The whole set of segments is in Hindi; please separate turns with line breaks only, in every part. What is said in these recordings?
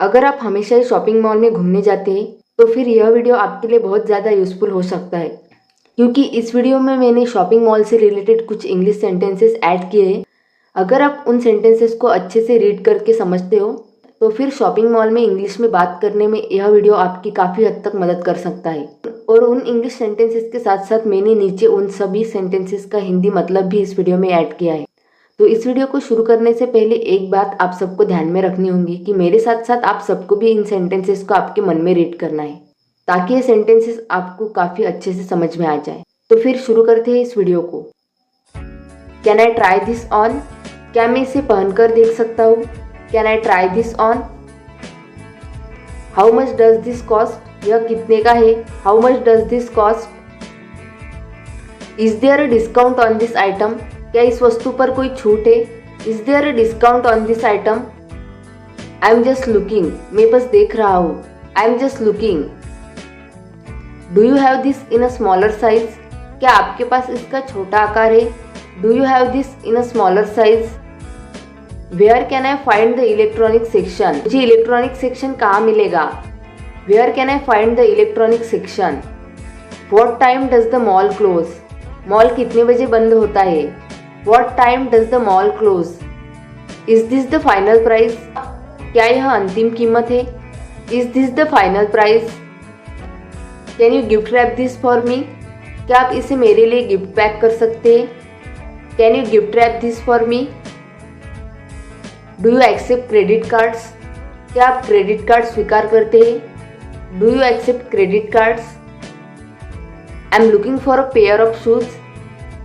अगर आप हमेशा ही शॉपिंग मॉल में घूमने जाते हैं तो फिर यह वीडियो आपके लिए बहुत ज़्यादा यूज़फुल हो सकता है, क्योंकि इस वीडियो में मैंने शॉपिंग मॉल से रिलेटेड कुछ इंग्लिश सेंटेंसेस ऐड किए हैं। अगर आप उन सेंटेंसेस को अच्छे से रीड करके समझते हो तो फिर शॉपिंग मॉल में इंग्लिश में बात करने में यह वीडियो आपकी काफ़ी हद तक मदद कर सकता है। और उन इंग्लिश सेंटेंसेस के साथ साथ मैंने नीचे उन सभी सेंटेंसेस का हिंदी मतलब भी इस वीडियो में ऐड किया है। तो इस वीडियो को शुरू करने से पहले एक बात आप सबको ध्यान में रखनी होगी कि मेरे साथ साथ आप सबको भी इन सेंटेंसेस को आपके मन में रीड करना है, ताकि ये सेंटेंसेस आपको काफ़ी अच्छे से समझ में आ जाए। तो फिर शुरू करते हैं इस वीडियो को। Can I try this on? क्या मैं इसे पहनकर देख सकता हूँ? Can I try this on? How much does this cost? यह कितने का है? How much does this cost? Is there a discount on this item? क्या इस वस्तु पर कोई छूट है? Is there a discount on this item? I am just looking, मैं बस देख रहा हूँ। I am just looking. Do you have this in a smaller size? क्या आपके पास इसका छोटा आकार है? Do you have this in a smaller size? Where can I find the electronic section? मुझे इलेक्ट्रॉनिक सेक्शन कहाँ मिलेगा? Where can I find the electronic section? What time does the mall close? Mall कितने बजे बंद होता है? What time does the mall close? Is this the final price? क्या यह अंतिम कीमत है? Is this the final price? Can you gift wrap this for मी? क्या आप इसे मेरे लिए गिफ्ट पैक कर सकते हैं? Can you gift wrap this for me? Do you accept credit cards? क्या आप क्रेडिट कार्ड स्वीकार करते हैं? Do you accept credit cards? I am looking for a pair of shoes.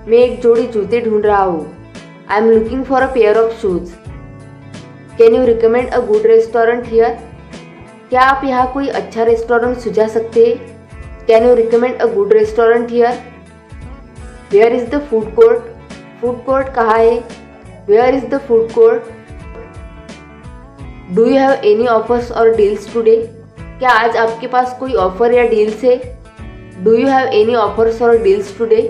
मैं एक जोड़ी जूते ढूंढ रहा हूँ। I am looking for a pair of shoes. Can you recommend a good restaurant here? क्या आप यहाँ कोई अच्छा रेस्टोरेंट सुझा सकते हैं? Can you recommend a good restaurant here? Where is the food court? Food court कहाँ है? Where is the food court? Do you have any offers or deals today? क्या आज आपके पास कोई ऑफर या डील्स है? Do you have any offers or deals today?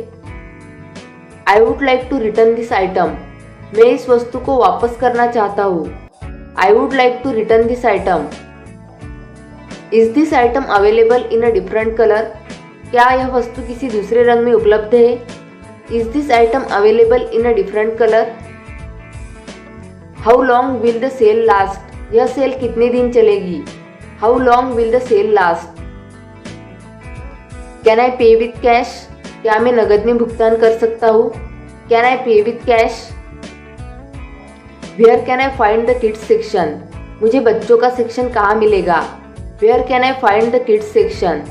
I would like to return this item. मैं इस वस्तु को वापस करना चाहता हूँ। I would like to return this item. Is this item available in a different colour? क्या यह वस्तु किसी दूसरे रंग में उपलब्ध है? Is this item available in a different colour? How long will the sale last? यह सेल कितने दिन चलेगी? How long will the sale last? Can I pay with cash? क्या मैं नगद में भुगतान कर सकता हूँ? Can I pay with cash? Where can I find the kids section? मुझे बच्चों का सेक्शन कहाँ मिलेगा? Where can I find the kids section?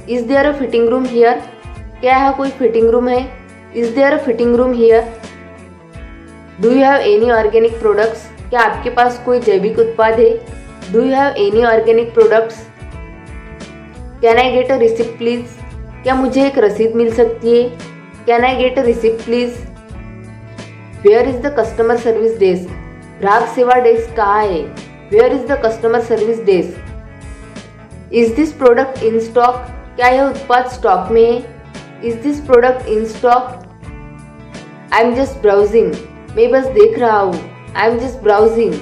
Is there a fitting room here? क्या यहाँ कोई फिटिंग रूम है? Is there a fitting room here? Do you have any organic products? क्या आपके पास कोई जैविक उत्पाद है? Do you have any organic products? Can I get a receipt please? क्या मुझे एक रसीद मिल सकती है? Can I get a receipt please? Where is the customer service desk? ग्राहक सेवा डेस्क कहाँ है? Where is the customer service desk? Is this product in stock? क्या यह उत्पाद स्टॉक में है? Is this product in stock? I am just browsing, मैं बस देख रहा हूँ। I am just browsing.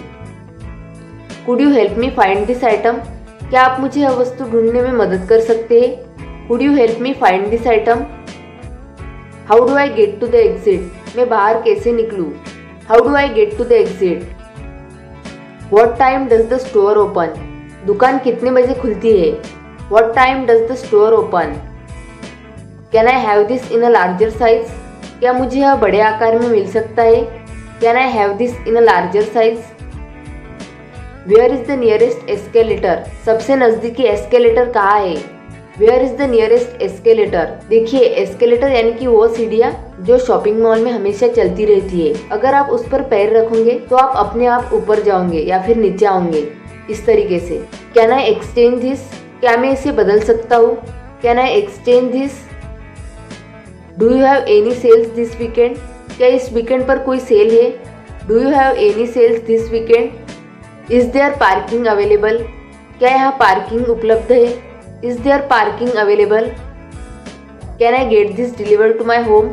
Could you help me find this item? क्या आप मुझे यह वस्तु ढूंढने में मदद कर सकते हैं? Could you help me find this item? How do I get to the exit? मैं बाहर कैसे निकलूँ? How do I get to the exit? What time does the store open? दुकान कितने बजे खुलती है? What time does the store open? Can I have this in a larger size? क्या मुझे यह बड़े आकार में मिल सकता है? Can I have this in a larger size? Where is the nearest escalator? सबसे नजदीकी एस्केलेटर कहाँ है? Where is the nearest escalator? देखिए, एस्केलेटर यानी कि वो सीढ़ियाँ जो शॉपिंग मॉल में हमेशा चलती रहती है। अगर आप उस पर पैर रखोगे तो आप अपने आप ऊपर जाओगे या फिर नीचे आओगे, इस तरीके से। Can I exchange this? क्या मैं इसे बदल सकता हूँ? Can I exchange this? Do you have any sales this weekend? क्या इस वीकेंड पर कोई सेल है? Do you have any sales this weekend? Is there parking available? क्या यहाँ पार्किंग उपलब्ध है? Is there parking available? Can I get this deliver to my home?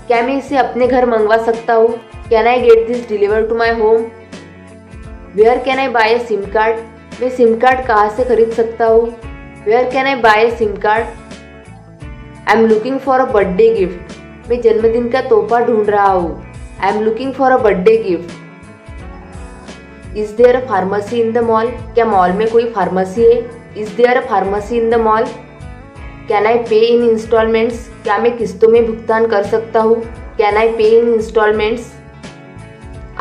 क्या मैं इसे अपने घर मंगवा सकता हूँ? Can I get this deliver to my home? Where can I buy a SIM card? मैं सिम कार्ड कहाँ से खरीद सकता हूँ? Where can I buy a SIM card? I am looking for a birthday gift. मैं जन्मदिन का तोहफा ढूंढ रहा हूँ। I am looking for a birthday gift. Is there a pharmacy in the mall? क्या मॉल में कोई फार्मेसी है? Is there a pharmacy in the mall? Can I pay in installments? क्या मैं किस्तों में भुगतान कर सकता हूँ? Can I pay in instalments?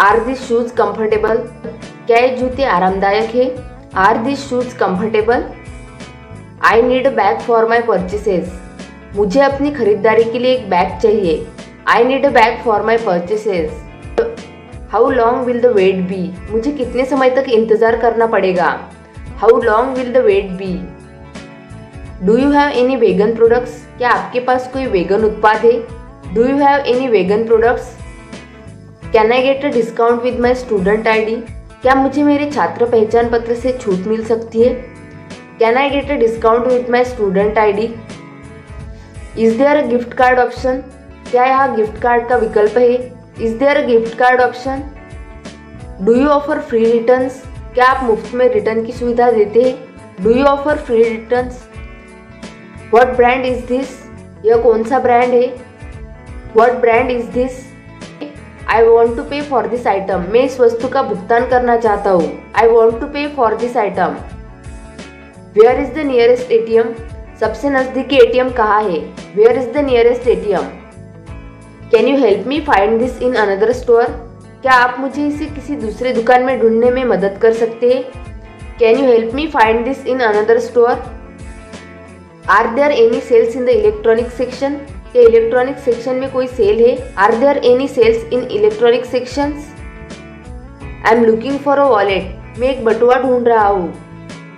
Are this shoes comfortable? क्या ये जूते आरामदायक है? Are this shoes comfortable? I need a bag for my purchases. मुझे अपनी खरीदारी के लिए एक बैग चाहिए। I need a bag for my purchases. How long will the wait be? मुझे कितने समय तक इंतजार करना पड़ेगा? How long will the wait be? Do you have any vegan products? क्या आपके पास कोई वेगन उत्पाद है? Do you have any vegan products? Can I get a discount with my student ID? क्या मुझे मेरे छात्र पहचान पत्र से छूट मिल सकती है? Can I get a discount with my student ID? Is there a gift card option? क्या यहाँ गिफ्ट कार्ड का विकल्प है? Is there a gift card option? Do you offer free returns? क्या आप मुफ्त में रिटर्न की सुविधा देते हैं? Do you offer free returns? What brand is this? यह कौन सा ब्रांड है? What brand is this? I want to pay for this item. मैं इस वस्तु का भुगतान करना चाहता हूँ। I want to pay for this item. Where is the nearest ATM? सबसे नजदीकी ATM कहाँ है? Where is the nearest ATM? Can you help me find this in another store? क्या आप मुझे इसे किसी दूसरे दुकान में ढूंढने में मदद कर सकते हैं? Can you help me find this in another store? Are there any sales in the electronic section? क्या इलेक्ट्रॉनिक सेक्शन में कोई सेल है? Are there any sales in electronic sections? I am looking for a wallet. मैं एक बटुआ ढूंढ रहा हूँ।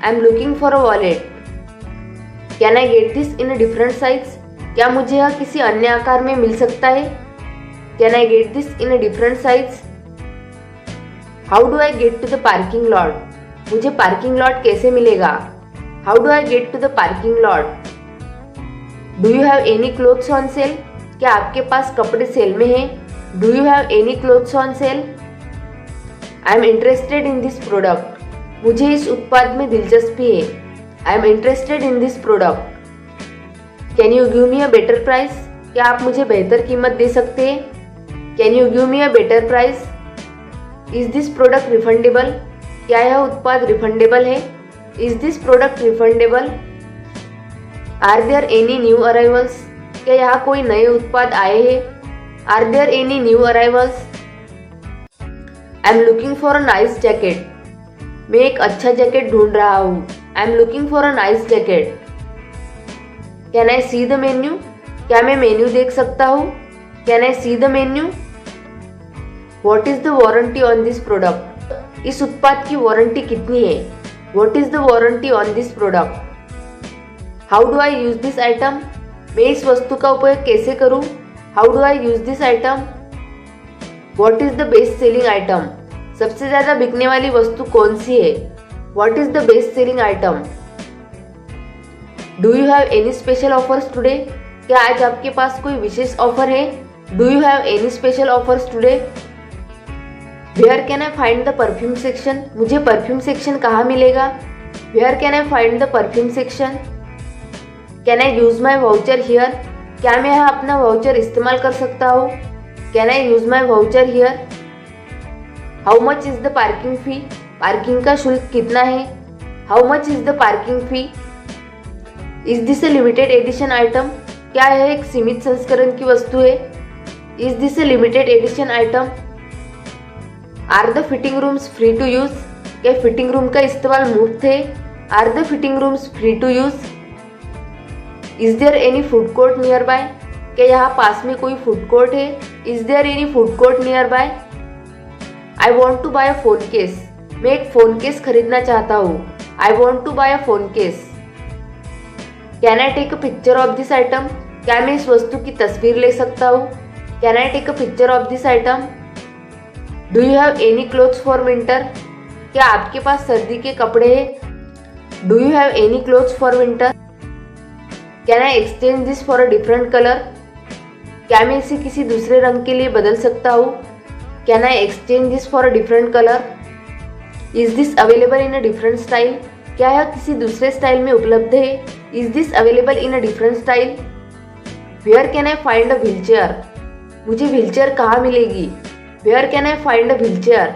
I am looking for a wallet. Can I get this in a different size? क्या मुझे यह किसी अन्य आकार में मिल सकता है? Can I get this in a different size? How do I get to the parking lot? मुझे पार्किंग लॉट कैसे मिलेगा? How do I get to the parking lot? Do you have any clothes on sale? क्या आपके पास कपड़े सेल में हैं? Do you have any clothes on sale? I am interested in this product. मुझे इस उत्पाद में दिलचस्पी है। I am interested in this product. Can you give me a better price? क्या आप मुझे बेहतर कीमत दे सकते हैं? Can you give me a better price? Is this product refundable? क्या यह उत्पाद रिफंडेबल है? Is this product refundable? Are there any new arrivals? क्या यहाँ कोई नए उत्पाद आए हैं? Are there any new arrivals? I am looking for a nice jacket. मैं एक अच्छा जैकेट ढूंढ रहा हूँ। I am looking for a nice jacket. Can I see the menu? क्या मैं मेन्यू देख सकता हूँ? Can I see the menu? What is the warranty on this product? इस उत्पाद की वारंटी कितनी है? What is the warranty on this product? How do I use this item? मैं इस वस्तु का उपयोग कैसे करूँ? How do I use this item? What is the best selling item? सबसे ज्यादा बिकने वाली वस्तु कौन सी है? What is the best selling item? Do you have any special offers today? क्या आज आपके पास कोई विशेष ऑफर है? Do you have any special offers today? Where can I find the perfume section? मुझे परफ्यूम सेक्शन कहाँ मिलेगा? Where can I find the perfume section? Can I use my voucher here? क्या मैं यहाँ अपना वाउचर इस्तेमाल कर सकता हूँ? Can I use my voucher here? How much is the parking fee? Parking का शुल्क कितना है? How much is the parking fee? Is this a limited edition item? क्या यह एक सीमित संस्करण की वस्तु है? Is this a limited edition आइटम? Are the fitting rooms free to use? क्या फिटिंग रूम का इस्तेमाल मुफ्त है? Are the fitting rooms free to use? Is there any food court nearby? क्या यहाँ पास में कोई फूड कोर्ट है? Is there any food court nearby? I want to buy a phone case. मैं एक फोन केस खरीदना चाहता हूँ। I want to buy a phone case. Can I take a picture of this item? क्या मैं इस वस्तु की तस्वीर ले सकता हूँ? Can I take a picture of this item? Do you have any clothes for winter? क्या आपके पास सर्दी के कपड़े हैं? Do you have any clothes for winter? Can I exchange this for a different colour? क्या मैं इसे किसी दूसरे रंग के लिए बदल सकता हूँ? Can I exchange this for a different colour? Is this available in a different style? क्या यह किसी दूसरे स्टाइल में उपलब्ध है? Is this available in a different style? Where can I find a wheelchair? मुझे व्हीलचेयर कहाँ मिलेगी? Where can I find a wheelchair?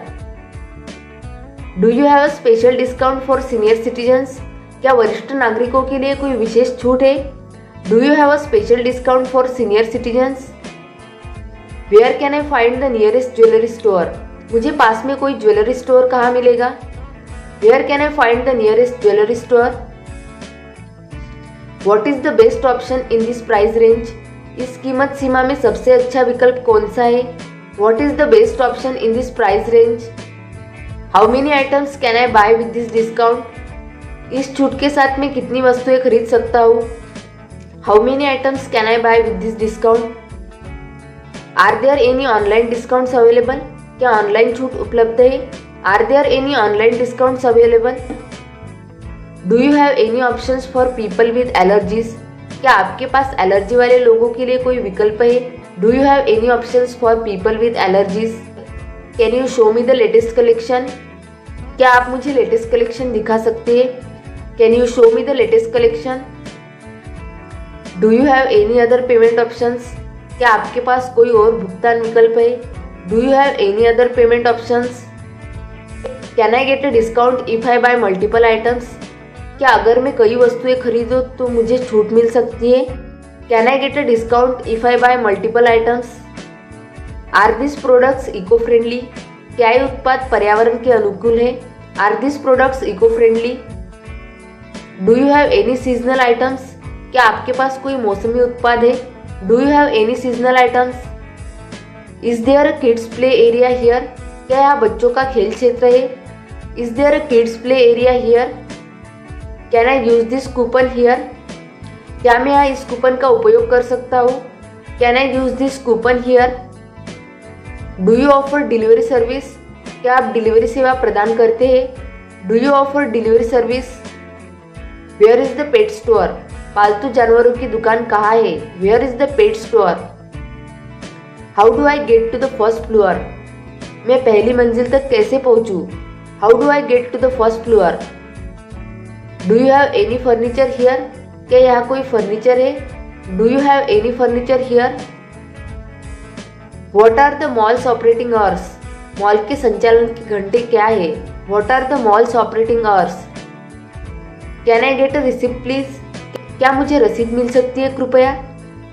Do you have a special discount for senior citizens? क्या वरिष्ठ नागरिकों के लिए कोई विशेष छूट है? Do you have a special discount for senior citizens? Where can I find the nearest jewellery store? मुझे पास में कोई ज्वेलरी स्टोर कहाँ मिलेगा? Where can I find the nearest jewellery store? What is the best option in this price range? इस कीमत सीमा में सबसे अच्छा विकल्प कौन सा है? What is the best option in this price range? How many items can I buy with this discount? इस छूट के साथ मैं कितनी वस्तुएं खरीद सकता हूँ? How many items can I buy with this discount? Are there any online discounts available? क्या ऑनलाइन छूट उपलब्ध है? Are there any online discounts available? Do you have any options for people with allergies? क्या आपके पास एलर्जी वाले लोगों के लिए कोई विकल्प है? Do you have any options for people with allergies? Can you show me the latest collection? क्या आप मुझे लेटेस्ट कलेक्शन दिखा सकते हैं? Can you show me the latest collection? Do you have any other payment options? क्या आपके पास कोई और भुगतान विकल्प है? Do you have any other payment options? Can I get a discount if I buy multiple items? क्या अगर मैं कई वस्तुएं खरीदूं तो मुझे छूट मिल सकती है? Can I get a discount if I buy multiple items? Are this products eco friendly? क्या ये उत्पाद पर्यावरण के अनुकूल है? Are this products eco friendly? Do you have any seasonal items? क्या आपके पास कोई मौसमी उत्पाद है? Do you have any seasonal items? Is there a kids play area here? क्या यहाँ बच्चों का खेल क्षेत्र है? Is there a kids play area here? Can I use this coupon here? क्या मैं यहाँ इस कूपन का उपयोग कर सकता हूँ? Can I use this coupon here? Do you offer delivery service? क्या आप डिलीवरी सेवा प्रदान करते हैं? Do you offer delivery service? Where is the pet store? पालतू जानवरों की दुकान कहाँ है? Where is the pet store? How do I get to the first floor? मैं पहली मंजिल तक कैसे पहुंचूं? How do I get to the first floor? Do you have any furniture here? क्या यहाँ कोई फर्नीचर है? Do you have any furniture here? What are the malls operating hours? Mall के संचालन के घंटे क्या है? What are the malls operating hours? Can I get a receipt please? क्या मुझे रसीद मिल सकती है कृपया?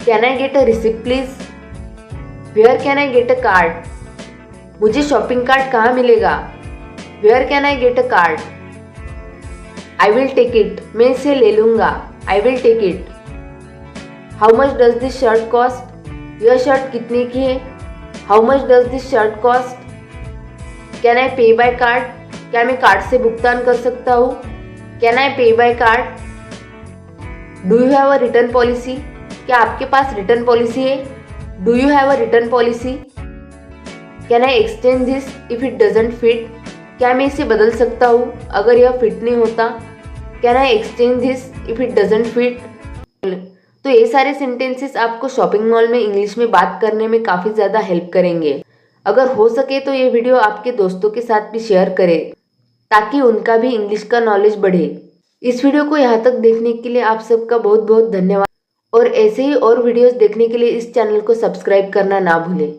Can I get a receipt please? Where can I get a card? मुझे शॉपिंग कार्ड कहाँ मिलेगा? Where can I get a card? I will take it, मैं इसे ले लूँगा। I will take it. How much does this shirt cost? यह शर्ट कितने की है? How much does this shirt cost? Can I pay by card? क्या मैं कार्ड से भुगतान कर सकता हूँ? Can I pay by card? Do you have a return policy? क्या आपके पास रिटर्न पॉलिसी है? Do you have a return policy? Can I exchange this if it doesn't fit? क्या मैं इसे बदल सकता हूँ अगर यह फिट नहीं होता? Can I exchange this if it doesn't fit? तो ये सारे सेंटेंसेस आपको शॉपिंग मॉल में इंग्लिश में बात करने में काफ़ी ज़्यादा हेल्प करेंगे। अगर हो सके तो ये वीडियो आपके दोस्तों के साथ भी शेयर करें ताकि उनका भी इंग्लिश का नॉलेज बढ़े। इस वीडियो को यहाँ तक देखने के लिए आप सबका बहुत बहुत धन्यवाद और ऐसे ही और वीडियोस देखने के लिए इस चैनल को सब्सक्राइब करना ना भूलें।